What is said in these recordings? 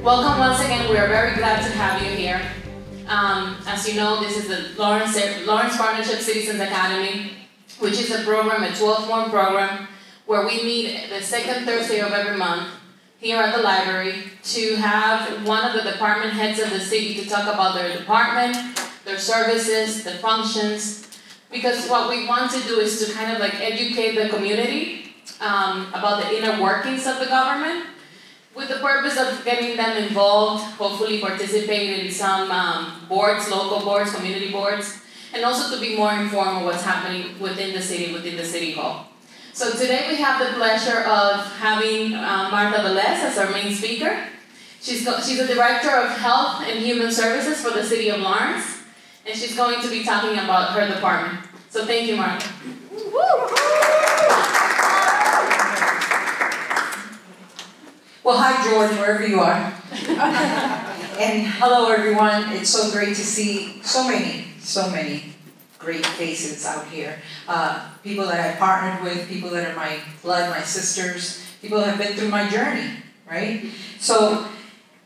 Welcome once again. We are very glad to have you here. As you know, this is the Lawrence Partnership Citizens Academy, which is a program, a 12-month program, where we meet the second Thursday of every month here at the library to have one of the department heads of the city to talk about their department, their services, the functions, because what we want to do is to kind of like educate the community about the inner workings of the government, with the purpose of getting them involved, hopefully participate in some boards, local boards, community boards, and also to be more informed of what's happening within the city hall. So today we have the pleasure of having Martha Valez as our main speaker. She's the Director of Health and Human Services for the City of Lawrence, and she's going to be talking about her department. So thank you, Martha. Well, hi, George, wherever you are. And hello, everyone. It's so great to see so many great faces out here. People that I've partnered with, people that are my blood, my sisters, people that have been through my journey, right? So,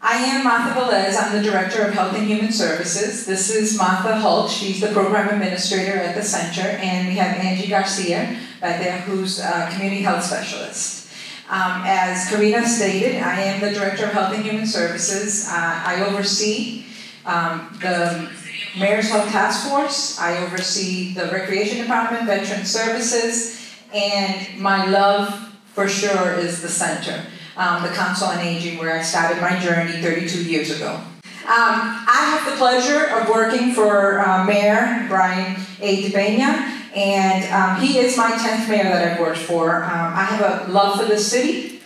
I am Martha Valez. I'm the Director of Health and Human Services. This is Martha Holt. She's the Program Administrator at the Center. And we have Angie Garcia back there, who's a Community Health Specialist. As Karina stated, I am the Director of Health and Human Services. I oversee the Mayor's Health Task Force. I oversee the Recreation Department, Veteran Services, and my love for sure is the Center, the Council on Aging, where I started my journey 32 years ago. I have the pleasure of working for Mayor Brian A. DeBena, and he is my 10th mayor that I've worked for. I have a love for this city.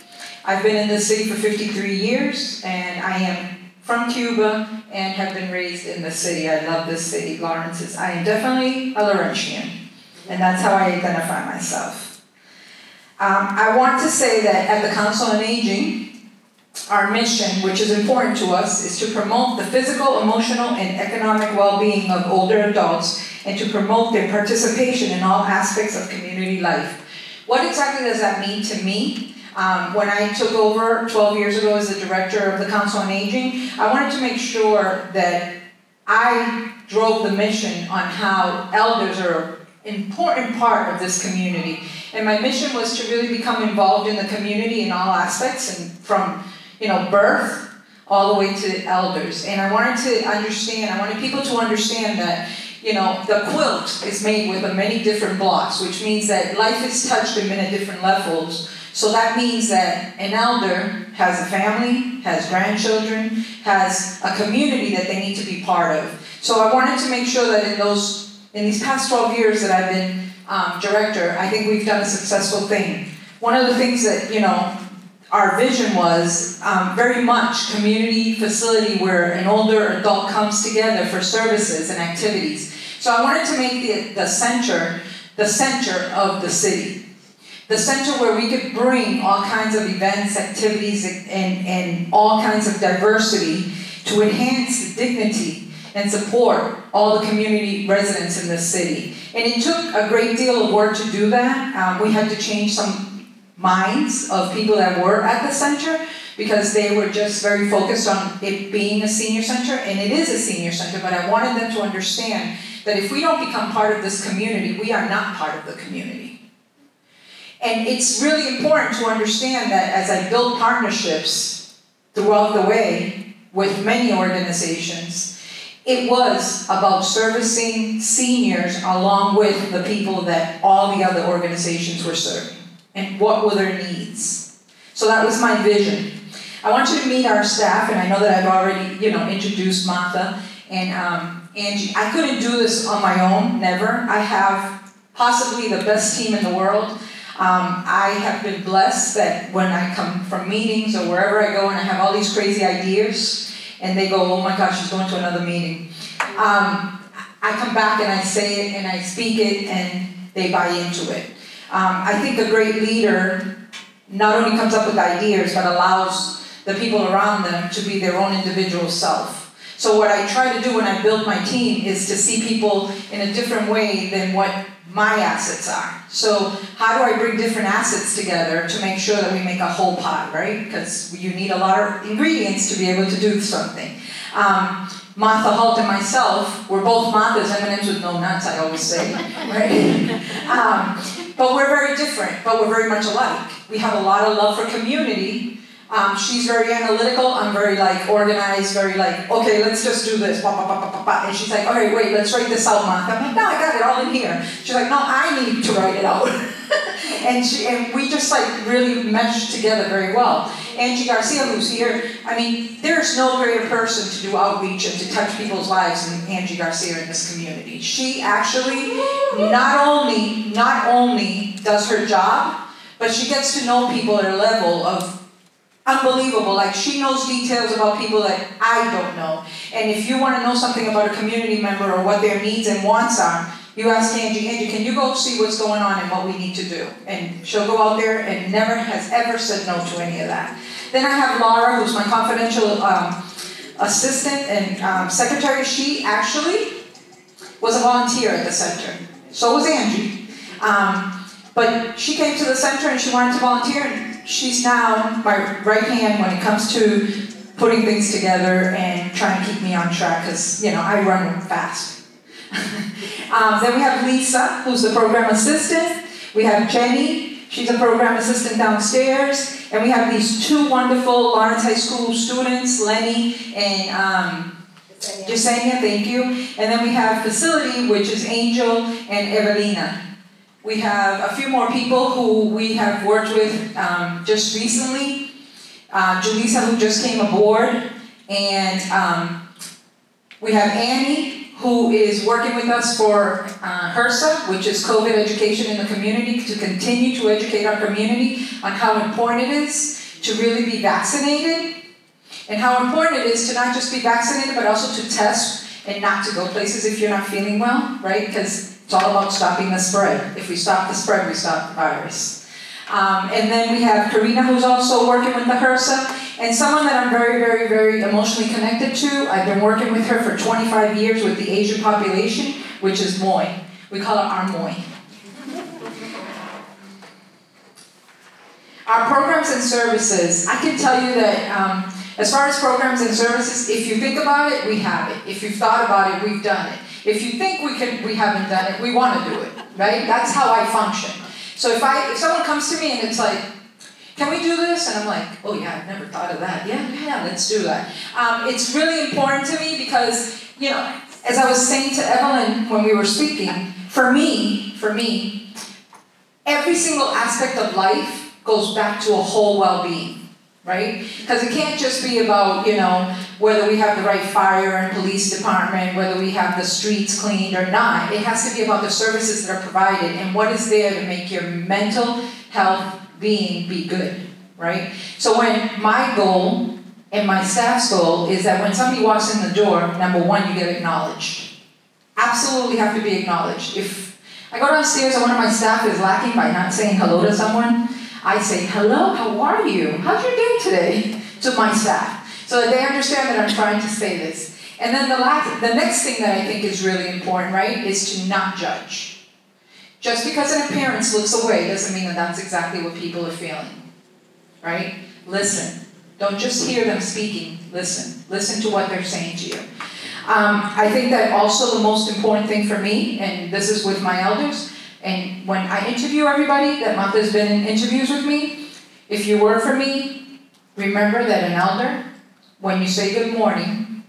I've been in this city for 53 years, and I am from Cuba and have been raised in the city. I love this city, Lawrence. I am definitely a Laurentian, and that's how I identify myself. I want to say that at the Council on Aging, our mission, which is important to us, is to promote the physical, emotional, and economic well-being of older adults and to promote their participation in all aspects of community life. What exactly does that mean to me? When I took over 12 years ago as the Director of the Council on Aging, I wanted to make sure that I drove the mission on how elders are an important part of this community. And my mission was to really become involved in the community in all aspects, and from birth all the way to elders. And I wanted people to understand that, the quilt is made with many different blocks, which means that life is touched in many different levels. So that means that an elder has a family, has grandchildren, has a community that they need to be part of. So I wanted to make sure that in these past 12 years that I've been director, I think we've done a successful thing. One of the things that, our vision was very much community facility where an older adult comes together for services and activities. So I wanted to make the center of the city. The center where we could bring all kinds of events, activities, and all kinds of diversity to enhance the dignity and support all the community residents in the city. And it took a great deal of work to do that. We had to change some minds of people that were at the center because they were just very focused on it being a senior center, and it is a senior center, but I wanted them to understand that if we don't become part of this community, we are not part of the community. And it's really important to understand that as I build partnerships throughout the way with many organizations, it was about servicing seniors along with the people that all the other organizations were serving. And what were their needs? So that was my vision. I want you to meet our staff, and I know that I've already, introduced Martha and Angie. I couldn't do this on my own, never. I have possibly the best team in the world. I have been blessed that when I come from meetings or wherever I go and I have all these crazy ideas, and they go, oh my gosh, she's going to another meeting. I come back and I say it and I speak it, and they buy into it. I think a great leader not only comes up with ideas, but allows the people around them to be their own individual self. So what I try to do when I build my team is to see people in a different way than what my assets are. So how do I bring different assets together to make sure that we make a whole pot, right? Because you need a lot of ingredients to be able to do something. Martha Holt and myself, we're both Marthas, M&Ms with no nuts, I always say, right? But we're very different, but we're very much alike. We have a lot of love for community. She's very analytical, I'm very like organized, very like, okay, let's just do this, and she's like, okay, wait, let's write this out, Martha. I'm like, no, I got it all in here. She's like, no, I need to write it out. and we just like really mesh together very well. Angie Garcia, who's here, I mean, there's no greater person to do outreach and to touch people's lives than Angie Garcia in this community. She actually not only does her job, but she gets to know people at a level of unbelievable. Like, she knows details about people that I don't know. And if you want to know something about a community member or what their needs and wants are, you ask Angie, Angie, can you go see what's going on and what we need to do? And she'll go out there and never has ever said no to any of that. Then I have Laura, who's my confidential assistant and secretary. She actually was a volunteer at the center. So was Angie. But she came to the center and she wanted to volunteer. And she's now my right hand when it comes to putting things together and trying to keep me on track, because, you know, I run fast. Then we have Lisa, who's the program assistant. We have Jenny, she's a program assistant downstairs. And we have these two wonderful Lawrence High School students, Lenny and Yesenia, thank you. And then we have facility, which is Angel and Evelina. We have a few more people who we have worked with just recently. Julissa, who just came aboard. And we have Annie, who is working with us for HRSA, which is COVID education in the community, to continue to educate our community on how important it is to really be vaccinated, and how important it is to not just be vaccinated, but also to test and not to go places if you're not feeling well, right? Because it's all about stopping the spread. If we stop the spread, we stop the virus. And then we have Karina, who's also working with the HRSA, and someone that I'm very, very, very emotionally connected to. I've been working with her for 25 years with the Asian population, which is Moy. We call her our Moy. Our programs and services, I can tell you that as far as programs and services, if you think about it, we have it. If you've thought about it, we've done it. If you think we haven't done it, we want to do it, right? That's how I function. So if someone comes to me and it's like, can we do this? And I'm like, oh yeah, I've never thought of that. Yeah, let's do that. It's really important to me because, you know, as I was saying to Evelyn when we were speaking, for me, every single aspect of life goes back to a whole well-being, right? Because it can't just be about, you know, whether we have the right fire and police department, whether we have the streets cleaned or not. It has to be about the services that are provided and what is there to make your mental health being be good, right? So when my goal and my staff's goal is that when somebody walks in the door, number one, you get acknowledged. Absolutely have to be acknowledged. If I go downstairs and one of my staff is lacking by not saying hello to someone, I say, hello, how are you? How's your day today? To my staff. So that they understand that I'm trying to say this. And then the next thing that I think is really important, right, is to not judge. Just because an appearance looks away doesn't mean that that's exactly what people are feeling, right? Listen. Don't just hear them speaking. Listen. Listen to what they're saying to you. I think that also the most important thing for me, and this is with my elders, and when I interview everybody that Martha's been in interviews with me, if you work for me, remember that an elder, when you say good morning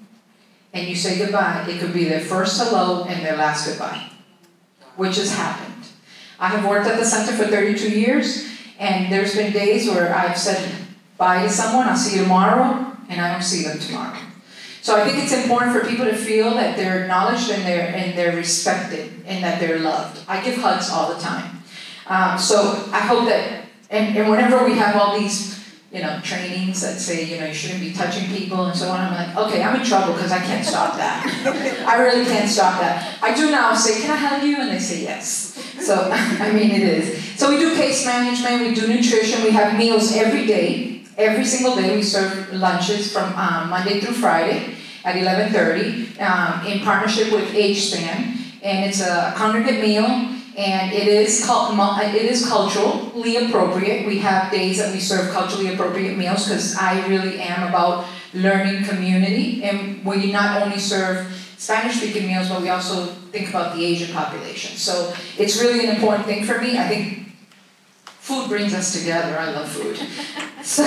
and you say goodbye, it could be their first hello and their last goodbye, which has happened. I have worked at the center for 32 years, and there's been days where I've said bye to someone, I'll see you tomorrow, and I don't see them tomorrow. So I think it's important for people to feel that they're acknowledged and they're respected and that they're loved. I give hugs all the time. So I hope that, and whenever we have all these, you know, trainings that say, you know, you shouldn't be touching people and so on, I'm like, okay, I'm in trouble because I can't stop that. I really can't stop that. I do now say, can I hug you? And they say yes. So, I mean, it is. So we do case management, we do nutrition, we have meals every day. Every single day we serve lunches from Monday through Friday at 11:30 in partnership with Age Span. And it's a congregate meal. And it is culturally appropriate. We have days that we serve culturally appropriate meals because I really am about learning community. And we not only serve Spanish-speaking meals, but we also think about the Asian population. So it's really an important thing for me. I think food brings us together. I love food. So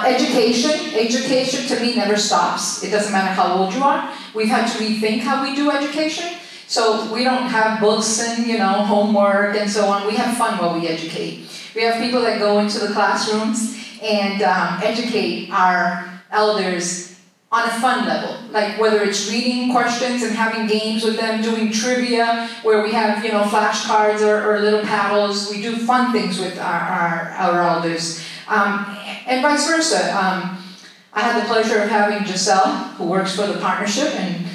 education to me never stops. It doesn't matter how old you are. We've had to rethink how we do education. So we don't have books and, homework and so on. We have fun while we educate. We have people that go into the classrooms and educate our elders on a fun level. Like whether it's reading questions and having games with them, doing trivia, where we have, flashcards or little paddles. We do fun things with our elders. And vice versa. I had the pleasure of having Giselle, who works for the partnership, and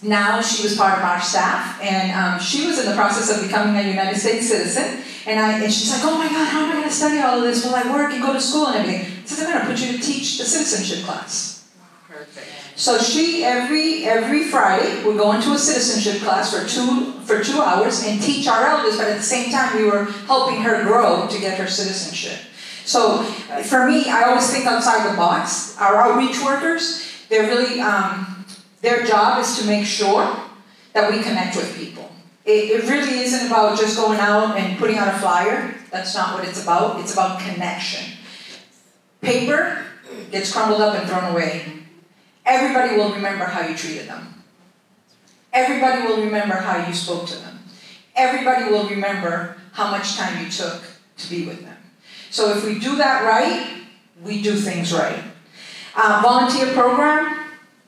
now she was part of our staff, and she was in the process of becoming a United States citizen. And she's like, oh my God, how am I going to study all of this? Will I work and go to school and everything? I said, I'm going to put you to teach the citizenship class. Perfect. So she, every Friday, would go into a citizenship class for 2 hours and teach our elders, but at the same time, we were helping her grow to get her citizenship. So for me, I always think outside the box. Our outreach workers, they're really, their job is to make sure that we connect with people. It really isn't about just going out and putting out a flyer. That's not what it's about. It's about connection. Paper gets crumbled up and thrown away. Everybody will remember how you treated them. Everybody will remember how you spoke to them. Everybody will remember how much time you took to be with them. So if we do that right, we do things right. Volunteer program.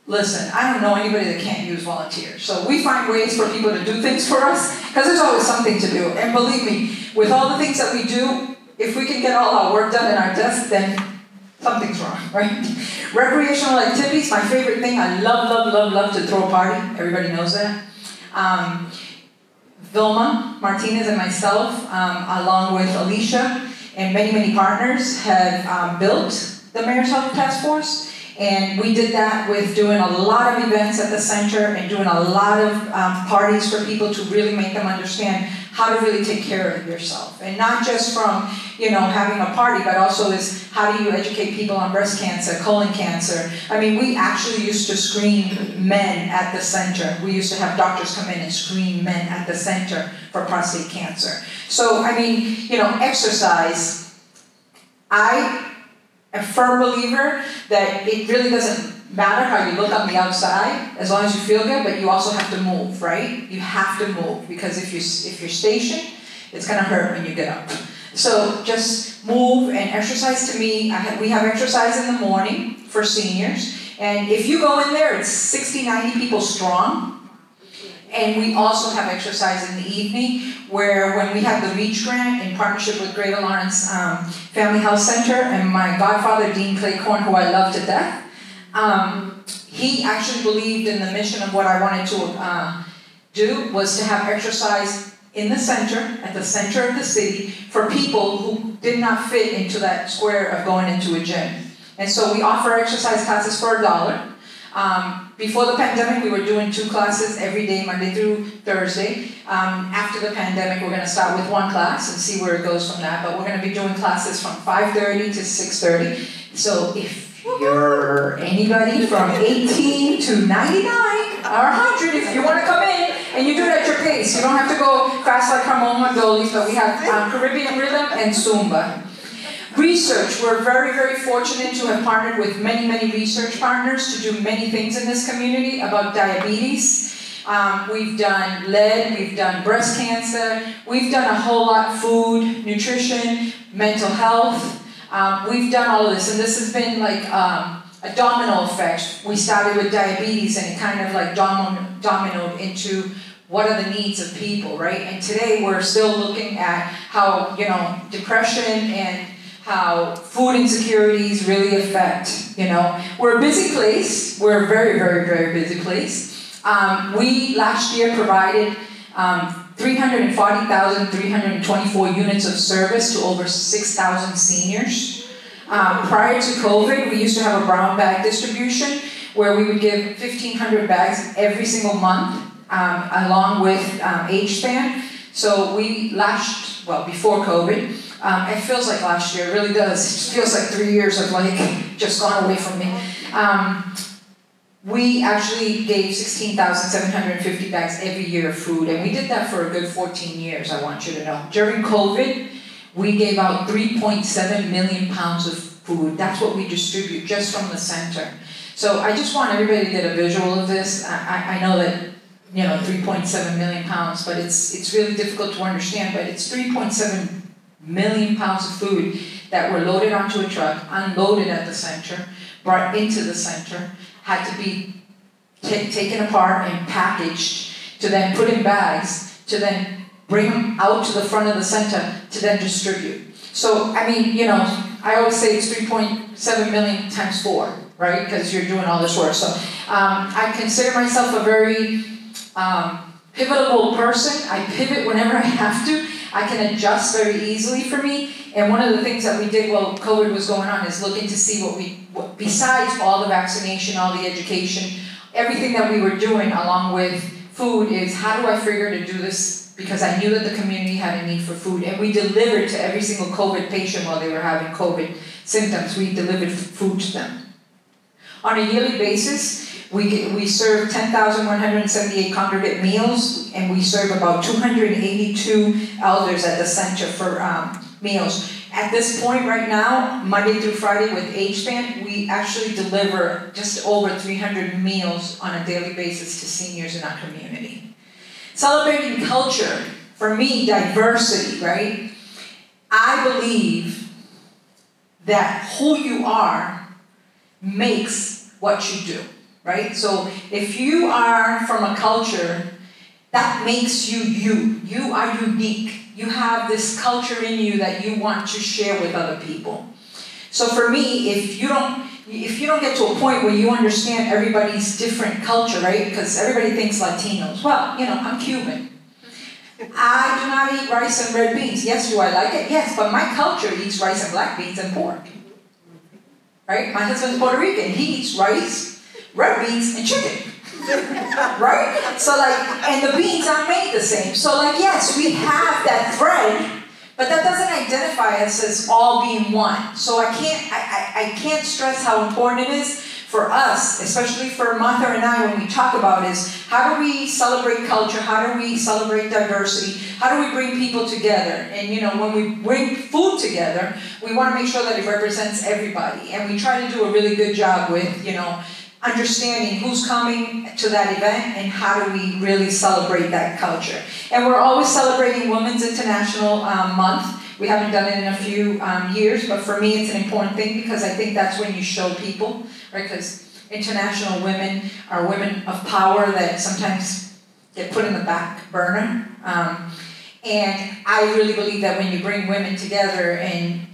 Listen, I don't know anybody that can't use volunteers. So we find ways for people to do things for us, because there's always something to do. And believe me, with all the things that we do, if we can get all our work done in our desk, then something's wrong, right? Recreational activities, my favorite thing. I love to throw a party. Everybody knows that. Vilma Martinez and myself, along with Alicia and many partners, have built the Mayor's Health Task Force. And we did that with doing a lot of events at the center and doing a lot of parties for people to really make them understand how to really take care of yourself. And not just from, having a party, but also is how do you educate people on breast cancer, colon cancer. I mean, we actually used to screen men at the center. We used to have doctors come in and screen men at the center for prostate cancer. So, I mean, exercise. I am a firm believer that it really doesn't matter how you look on the outside, as long as you feel good, but you also have to move, right? You have to move, because if you're stationed, it's going to hurt when you get up. So just move and exercise. To me, we have exercise in the morning for seniors, and if you go in there, it's 60, 90 people strong. And we also have exercise in the evening, where when we have the REACH grant in partnership with Greater Lawrence Family Health Center, and my godfather, Dean Claycorn, who I love to death, he actually believed in the mission of what I wanted to do, was to have exercise in the center, at the center of the city, for people who did not fit into that square of going into a gym. And so we offer exercise classes for $1. Before the pandemic, we were doing 2 classes every day, Monday through Thursday. After the pandemic, we're going to start with 1 class and see where it goes from that. But we're going to be doing classes from 5:30 to 6:30. So if you're anybody from 18 to 99 or 100, if you want to come in, and you do it at your pace. You don't have to go fast like Ramon Mardolis, but we have Caribbean Rhythm and Zumba. Research, we're very fortunate to have partnered with many research partners to do many things in this community about diabetes. We've done lead, we've done breast cancer, we've done a whole lot, food, nutrition, mental health. We've done all of this, and this has been like a domino effect. We started with diabetes, and it kind of like dominoed into what are the needs of people, right? And today we're still looking at how, depression and how food insecurities really affect, We're a busy place. We're a very busy place. We last year provided 340,324 units of service to over 6,000 seniors. Prior to COVID, we used to have a brown bag distribution where we would give 1,500 bags every single month along with age span. So we before COVID, it feels like last year, it really does. It feels like 3 years have like just gone away from me. We actually gave 16,750 bags every year of food, and we did that for a good 14 years, I want you to know. During COVID, we gave out 3.7 million pounds of food. That's what we distribute just from the center. So I just want everybody to get a visual of this. I know that, 3.7 million pounds, but it's really difficult to understand, but it's 3.7 million pounds of food that were loaded onto a truck, unloaded at the center, brought into the center, had to be taken apart and packaged, to then put in bags, to then bring them out to the front of the center, to then distribute. So, I mean, I always say it's 3.7 million times 4, right? Because you're doing all this work. So, I consider myself a very pivotal person. I pivot whenever I have to. I can adjust very easily for me. And one of the things that we did while COVID was going on is looking to see what besides all the vaccination, all the education, everything that we were doing along with food is how do I figure to do this? Because I knew that the community had a need for food. And we delivered to every single COVID patient while they were having COVID symptoms. We delivered food to them. On a yearly basis, we serve 10,178 congregate meals, and we serve about 282 elders at the center for meals. At this point right now, Monday through Friday with age span, we actually deliver just over 300 meals on a daily basis to seniors in our community. Celebrating culture, for me, diversity, right? I believe that who you are makes what you do. Right? So if you are from a culture, that makes you you. You are unique. You have this culture in you that you want to share with other people. So for me, if you don't get to a point where you understand everybody's different culture, right? Because everybody thinks Latinos. Well, I'm Cuban. I do not eat rice and red beans. Yes, do I like it? Yes, but my culture eats rice and black beans and pork. Right? My husband's Puerto Rican. He eats rice, red beans, and chicken. Right? So and the beans aren't made the same. So yes, we have that thread, but that doesn't identify us as all being one. So I can't stress how important it is for us, especially for Martha and I, when we talk about is how do we celebrate culture? How do we celebrate diversity? How do we bring people together? And when we bring food together, we want to make sure that it represents everybody. And we try to do a really good job with, understanding who's coming to that event and how do we really celebrate that culture. And we're always celebrating Women's International Month. We haven't done it in a few years, but for me it's an important thing because I think that's when you show people, right? Because international women are women of power that sometimes get put in the back burner. And I really believe that when you bring women together, and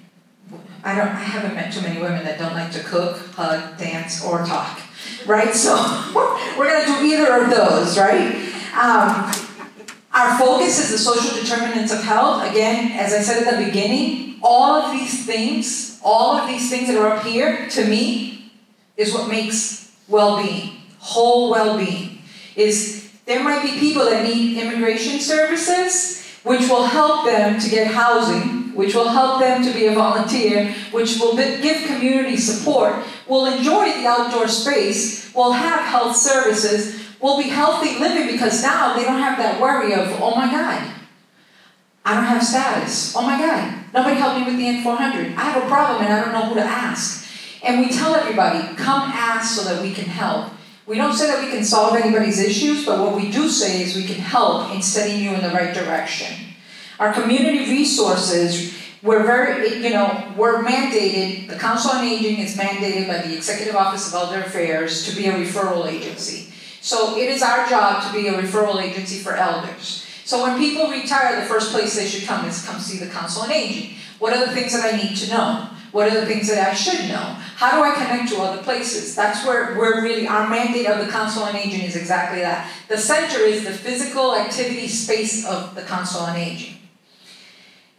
I haven't met too many women that don't like to cook, hug, dance, or talk. Right? So we're going to do either of those, right? Our focus is the social determinants of health. Again, as I said at the beginning, all of these things that are up here, to me, is what makes well-being, whole well-being. There might be people that need immigration services, which will help them to get housing, which will help them to be a volunteer, which will give community support, will enjoy the outdoor space, will have health services, will be healthy living because now they don't have that worry of, oh my God, I don't have status. Oh my God, nobody helped me with the N400. I have a problem and I don't know who to ask. And we tell everybody, come ask so that we can help. We don't say that we can solve anybody's issues, but what we do say is we can help in setting you in the right direction. Our community resources, we're mandated, the Council on Aging is mandated by the Executive Office of Elder Affairs to be a referral agency. So it is our job to be a referral agency for elders. So when people retire, the first place they should come is come see the Council on Aging. What are the things that I need to know? What are the things that I should know? How do I connect to other places? That's where we're really, our mandate of the Council on Aging is exactly that. The center is the physical activity space of the Council on Aging.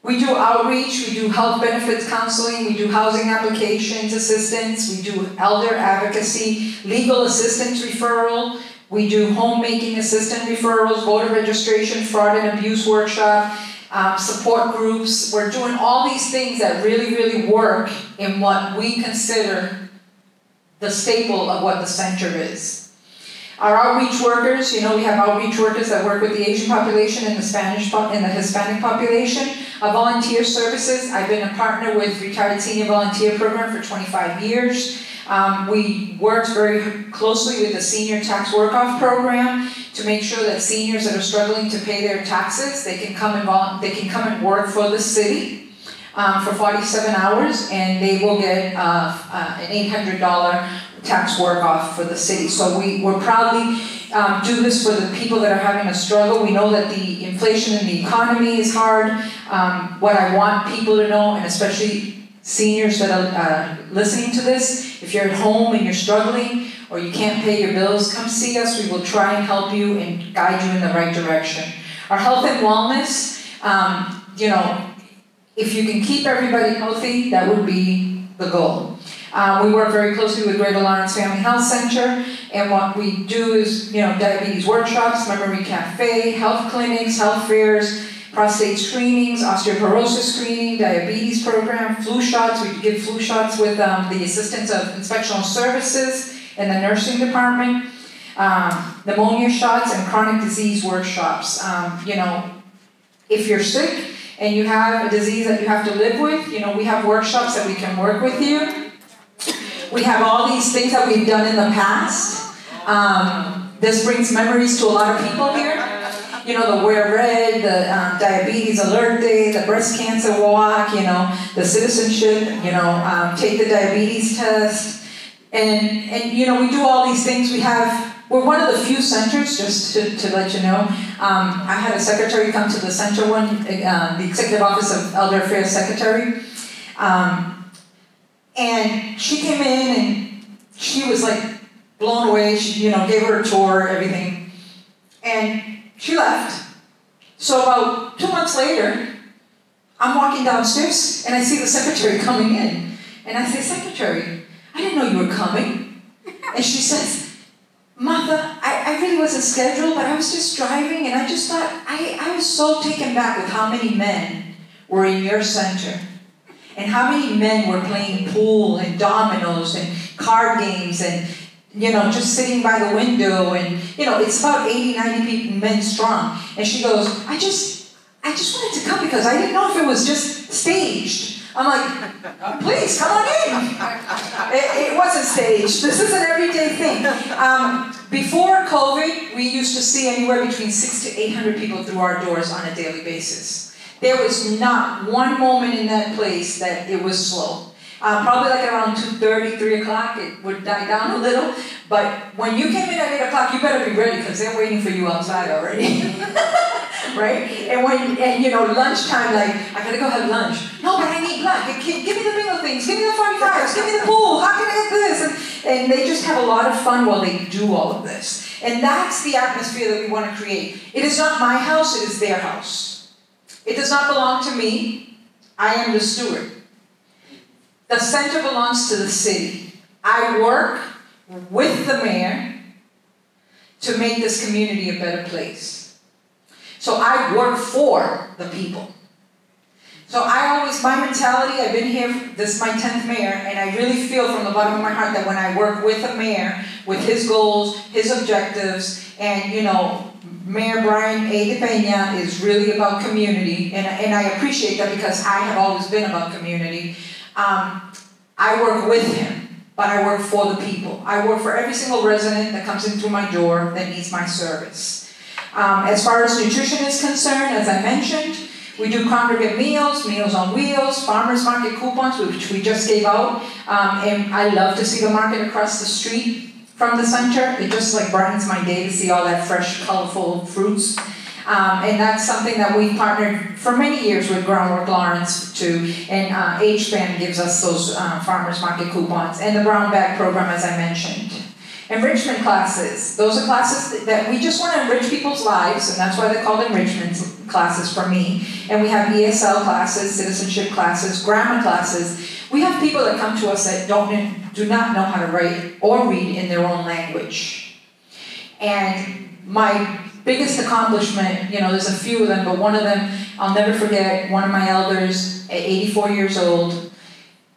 We do outreach, we do health benefits counseling, we do housing applications assistance, we do elder advocacy, legal assistance referral, We do homemaking assistant referrals, voter registration, fraud and abuse workshop, support groups. We're doing all these things that really, really work in what we consider the staple of what the center is. Our outreach workers, we have outreach workers that work with the Asian population and the Hispanic population. Our volunteer services, I've been a partner with Retired Senior Volunteer Program for 25 years. We worked very closely with the Senior Tax Work-Off Program to make sure that seniors that are struggling to pay their taxes, they can come and work for the city for 47 hours, and they will get an $800 tax work-off for the city. So we're proudly do this for the people that are having a struggle. We know that the inflation in the economy is hard. What I want people to know, and especially seniors that are listening to this, if you're at home and you're struggling or you can't pay your bills, come see us. We will try and help you and guide you in the right direction. Our health and wellness, if you can keep everybody healthy, that would be the goal. We work very closely with Greater Lawrence Family Health Center, and what we do is, diabetes workshops, memory cafe, health clinics, health fairs, prostate screenings, osteoporosis screening, diabetes program, flu shots. We give flu shots with the assistance of inspectional services in the nursing department, pneumonia shots, and chronic disease workshops. If you're sick and you have a disease that you have to live with, we have workshops that we can work with you. We have all these things that we've done in the past. This brings memories to a lot of people here. The Wear Red, the Diabetes Alert Day, the Breast Cancer Walk, the citizenship, take the diabetes test. And we do all these things. We're one of the few centers, just to let you know. I had a secretary come to the center the Executive Office of Elder Affairs Secretary. And she came in and she was like blown away. She, gave her a tour, everything. And she left. So about 2 months later, I'm walking downstairs and I see the secretary coming in. And I say, "Secretary, I didn't know you were coming." And she says, "Martha, I really wasn't scheduled, but I was just driving and I just thought, I was so taken back with how many men were in your center. And how many men were playing pool and dominoes and card games and, just sitting by the window and, it's about 80, 90 men strong." And she goes, I just wanted to come because I didn't know if it was just staged. I'm like, "Please, come on in." It wasn't staged. This is an everyday thing. Before COVID, we used to see anywhere between 600 to 800 people through our doors on a daily basis. There was not one moment in that place that it was slow. Probably like around 2:30, 3 o'clock, it would die down a little. But when you came in at 8 o'clock, you better be ready because they're waiting for you outside already. Right? And lunchtime, like, "I gotta go have lunch." "No, but I need lunch. Give me the bingo things. Give me the 45s. Give me the pool. How can I get this?" And they just have a lot of fun while they do all of this. And that's the atmosphere that we want to create. It is not my house, it is their house. It does not belong to me. I am the steward. The center belongs to the city. I work with the mayor to make this community a better place. So I work for the people. So my mentality, I've been here, this is my 10th mayor, and I really feel from the bottom of my heart that when I work with a mayor, with his goals, his objectives, and Mayor Brian A. De Peña is really about community, and I appreciate that because I have always been about community. I work with him, but I work for the people. I work for every single resident that comes in through my door that needs my service. As far as nutrition is concerned, as I mentioned, we do congregate meals, Meals on Wheels, farmers market coupons, which we just gave out. And I love to see the market across the street from the center. It just brightens my day to see all that fresh, colorful fruits. And that's something that we've partnered for many years with Groundwork Lawrence too. And HBAN gives us those farmers market coupons. And the Brown Bag program, as I mentioned. Enrichment classes. Those are classes that we just want to enrich people's lives, and that's why they're called enrichment classes for me. And we have ESL classes, citizenship classes, grammar classes. We have people that come to us that do not know how to write or read in their own language. And my biggest accomplishment, there's a few of them, but one of them, I'll never forget, one of my elders at 84 years old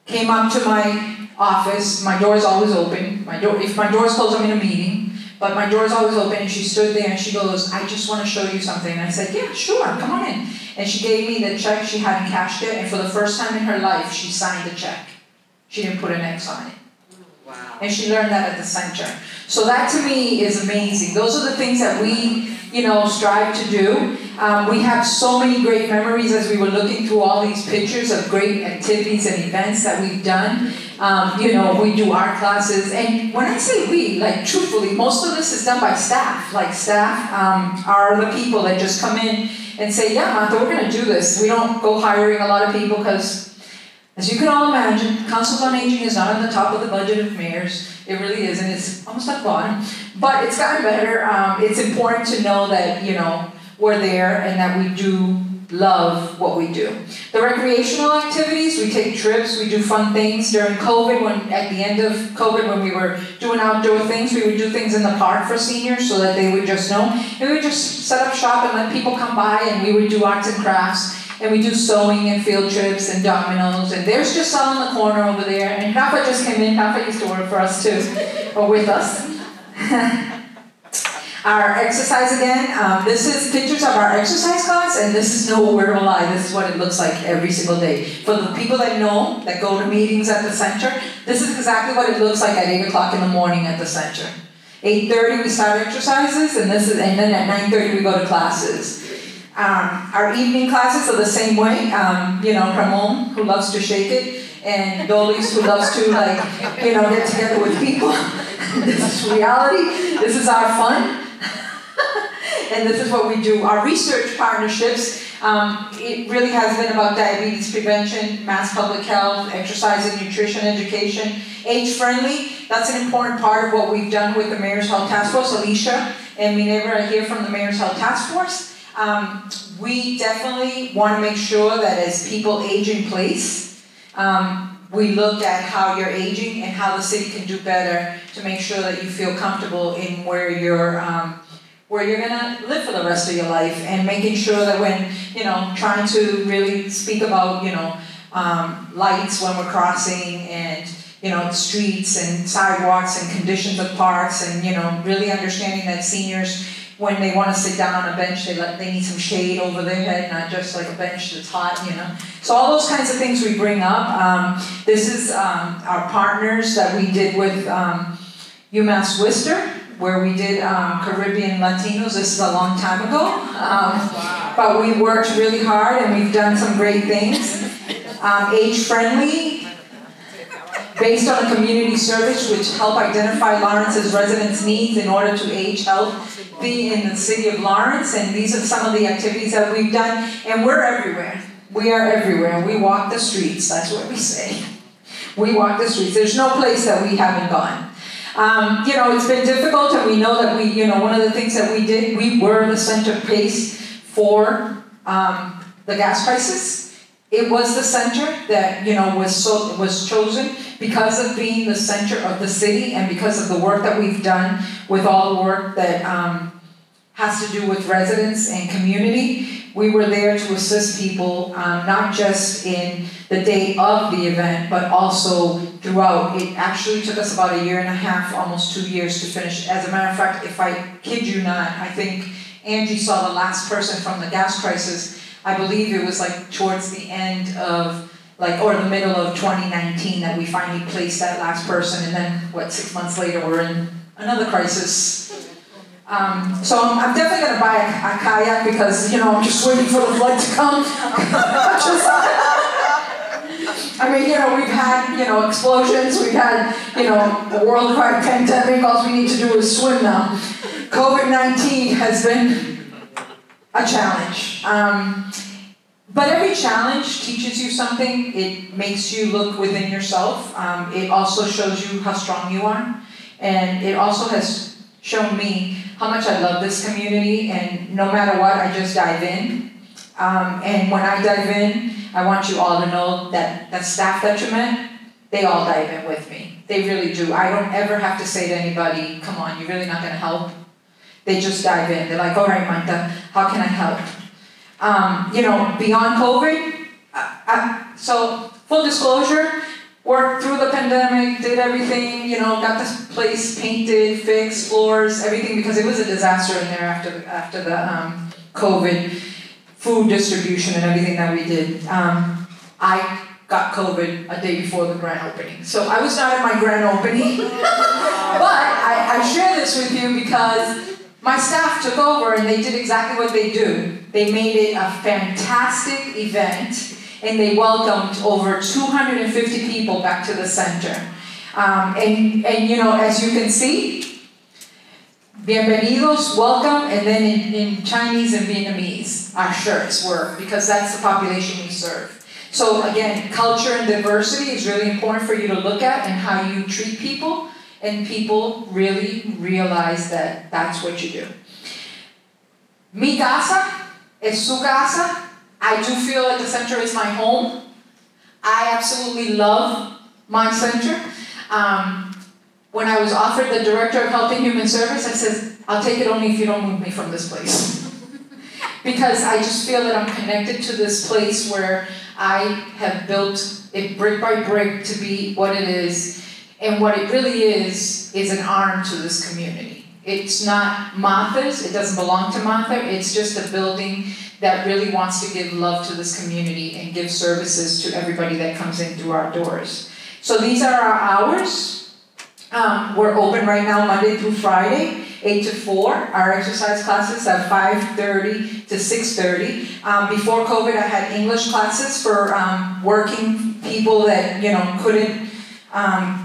came up to my office. My door is always open. If my door is closed, I'm in a meeting, but my door is always open, and she stood there and she goes, I just want to show you something. And I said, yeah, sure, come on in. And she gave me the check. She hadn't cashed it, and for the first time in her life, she signed the check. She didn't put an X on it. Wow. And she learned that at the center. So that to me is amazing. Those are the things that we, strive to do. We have so many great memories as we were looking through all these pictures of great activities and events that we've done. We do art classes. And when I say we, truthfully, most of this is done by staff. Staff are the people that just come in and say, yeah, Martha, we're going to do this. We don't go hiring a lot of people because, as you can all imagine, Council on Aging is not on the top of the budget of mayors. It really isn't. It's almost at the bottom. But it's gotten better. It's important to know that, we're there and that we do love what we do. The recreational activities, we take trips, we do fun things. During COVID, at the end of COVID, when we were doing outdoor things, we would do things in the park for seniors so that they would just know. And we would just set up shop and let people come by, and we would do arts and crafts. And we do sewing and field trips and dominoes. And there's Giselle in the corner over there. And Rafa just came in. Rafa used to work for us too, or with us. Our exercise again. This is pictures of our exercise class, and this is no word of a lie. This is what it looks like every single day. For the people that know, that go to meetings at the center, this is exactly what it looks like at 8 o'clock in the morning at the center. 8:30 we start exercises, and then at 9:30 we go to classes. Our evening classes are the same way. Ramon, who loves to shake it, and Dolis, who loves to get together with people. This is reality. This is our fun. And this is what we do. Our research partnerships, it really has been about diabetes prevention, mass public health, exercise and nutrition education, age-friendly. That's an important part of what we've done with the Mayor's Health Task Force. Alicia and Minerva are here from the Mayor's Health Task Force. We definitely want to make sure that as people age in place, we look at how you're aging and how the city can do better to make sure that you feel comfortable in where you're gonna live for the rest of your life, and making sure that when, trying to really speak about, lights when we're crossing, and, streets and sidewalks and conditions of parks, and, really understanding that seniors, when they want to sit down on a bench, they need some shade over their head, not just like a bench that's hot, So all those kinds of things we bring up. This is our partners that we did with UMass Worcester, where we did Caribbean Latinos. This is a long time ago. But we worked really hard, and we've done some great things. Age-friendly, based on a community service which help identify Lawrence's residents' needs in order to age healthy in the city of Lawrence. And these are some of the activities that we've done. And we're everywhere. We are everywhere. We walk the streets. That's what we say. We walk the streets. There's no place that we haven't gone. It's been difficult, and we know that one of the things that we did, we were the centerpiece for the gas crisis. It was the center that, was chosen because of being the center of the city, and because of the work that we've done with all the work that has to do with residents and community. We were there to assist people, not just in the day of the event, but also throughout. It actually took us about 1.5 years, almost 2 years to finish. As a matter of fact, if I kid you not, I think Angie saw the last person from the gas crisis. I believe it was towards the end of, or the middle of 2019 that we finally placed that last person. And then, 6 months later, we're in another crisis. So I'm definitely going to buy a kayak because, I'm just waiting for the flood to come. We've had, explosions, we've had, a worldwide pandemic. All we need to do is swim now. COVID-19 has been a challenge. But every challenge teaches you something. It makes you look within yourself. It also shows you how strong you are. And it also has shown me how much I love this community, and no matter what, I just dive in. And when I dive in, I want you all to know that the staff that you met, they all dive in with me. They really do. I don't ever have to say to anybody, come on, you're really not going to help. They just dive in. They're like, all right, Manta, how can I help? You know, beyond COVID, so full disclosure, worked through the pandemic, did everything, you know, got this place painted, fixed, floors, everything, because it was a disaster in there after the COVID, food distribution and everything that we did. I got COVID a day before the grand opening. So I was not at my grand opening, but I share this with you because my staff took over and they did exactly what they do. They made it a fantastic event and they welcomed over 250 people back to the center. And you know, as you can see, bienvenidos, welcome, and then in Chinese and Vietnamese, our shirts were, because that's the population we serve. So again, culture and diversity is really important for you to look at and how you treat people, and people really realize that that's what you do. Mi casa es su casa. I do feel that the center is my home. I absolutely love my center. When I was offered the Director of Health and Human Service, I said, I'll take it only if you don't move me from this place. Because I just feel that I'm connected to this place where I have built it brick by brick to be what it is. And what it really is an arm to this community. It's not Martha's, it doesn't belong to Martha, it's just a building that really wants to give love to this community and give services to everybody that comes in through our doors. So these are our hours. We're open right now Monday through Friday, 8 to 4. Our exercise classes are 5:30 to 6:30. Before COVID, I had English classes for working people that, you know, couldn't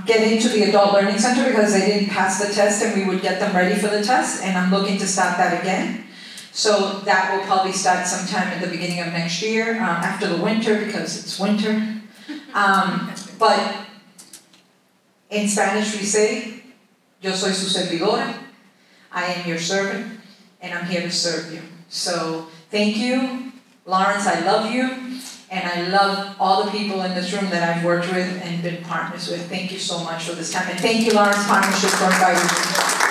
get into the Adult Learning Center because they didn't pass the test, and we would get them ready for the test, and I'm looking to start that again. So that will probably start sometime at the beginning of next year, after the winter, because it's winter. But in Spanish we say, yo soy su servidora, I am your servant, and I'm here to serve you. So thank you, Lawrence, I love you, and I love all the people in this room that I've worked with and been partners with. Thank you so much for this time, and thank you, Lawrence Partnership, for inviting me.